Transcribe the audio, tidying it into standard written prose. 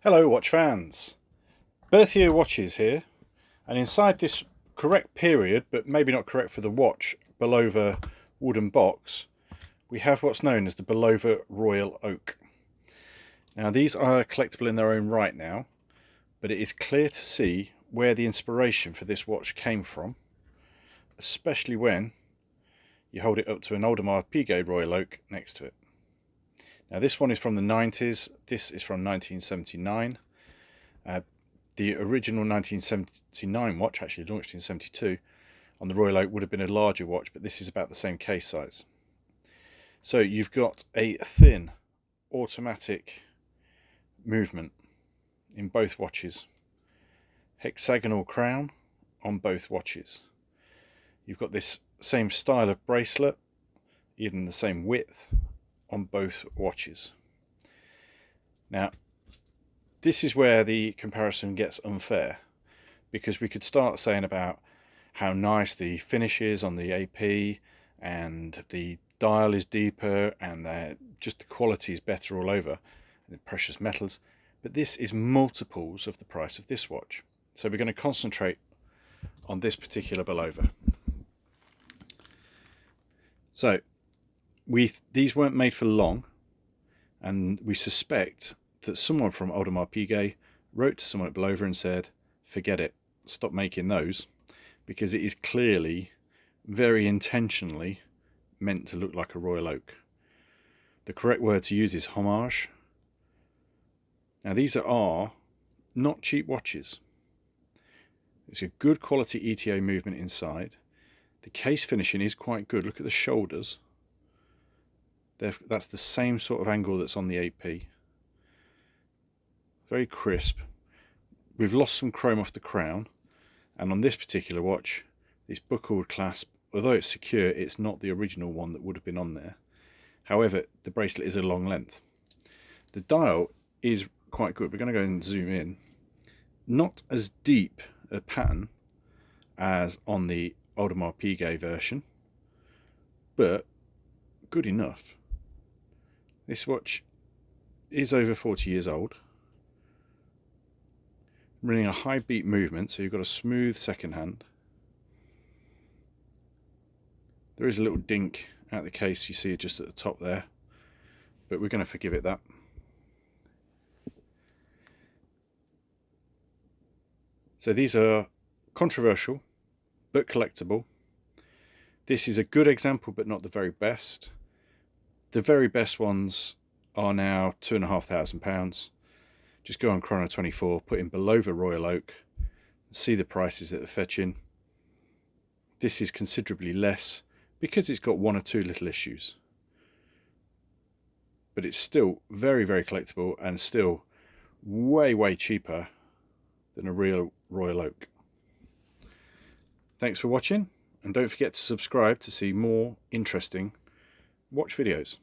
Hello watch fans, Berthier watches here, and inside this correct period, but maybe not correct for the watch, Bulova wooden box, we have what's known as the Bulova Royal Oak. Now these are collectible in their own right now, but it is clear to see where the inspiration for this watch came from, especially when you hold it up to an Audemars Piguet Royal Oak next to it. Now this one is from the 90s, this is from 1979. The original 1979 watch, actually launched in 72, on the Royal Oak would have been a larger watch, but this is about the same case size. So you've got a thin automatic movement in both watches. Hexagonal crown on both watches. You've got this same style of bracelet, even the same width, on both watches. Now, this is where the comparison gets unfair, because we could start saying about how nice the finish is on the AP, and the dial is deeper, and just the quality is better all over, and the precious metals. But this is multiples of the price of this watch. So we're going to concentrate on this particular Bulova. So these weren't made for long, and we suspect that someone from Audemars Piguet wrote to someone at Bulova and said, forget it, stop making those, because it is clearly, very intentionally, meant to look like a Royal Oak. The correct word to use is homage. Now these are not cheap watches. It's a good quality Eto movement inside. The case finishing is quite good. Look at the shoulders. That's the same sort of angle that's on the AP. Very crisp. We've lost some chrome off the crown, and on this particular watch, this buckled clasp, although it's secure, it's not the original one that would have been on there. However, the bracelet is a long length. The dial is quite good. We're going to go and zoom in. Not as deep a pattern as on the Audemars Piguet version, but good enough. This watch is over 40 years old, running a high beat movement, so you've got a smooth second hand. There is a little dink out the case, you see it just at the top there, but we're going to forgive it that. So these are controversial but collectible. This is a good example, but not the very best. The very best ones are now £2,500. Just go on Chrono24, put in Bulova Royal Oak, see the prices that are fetching. This is considerably less because it's got one or two little issues. But it's still very, very collectible, and still way, way cheaper than a real Royal Oak. Thanks for watching, and don't forget to subscribe to see more interesting watch videos.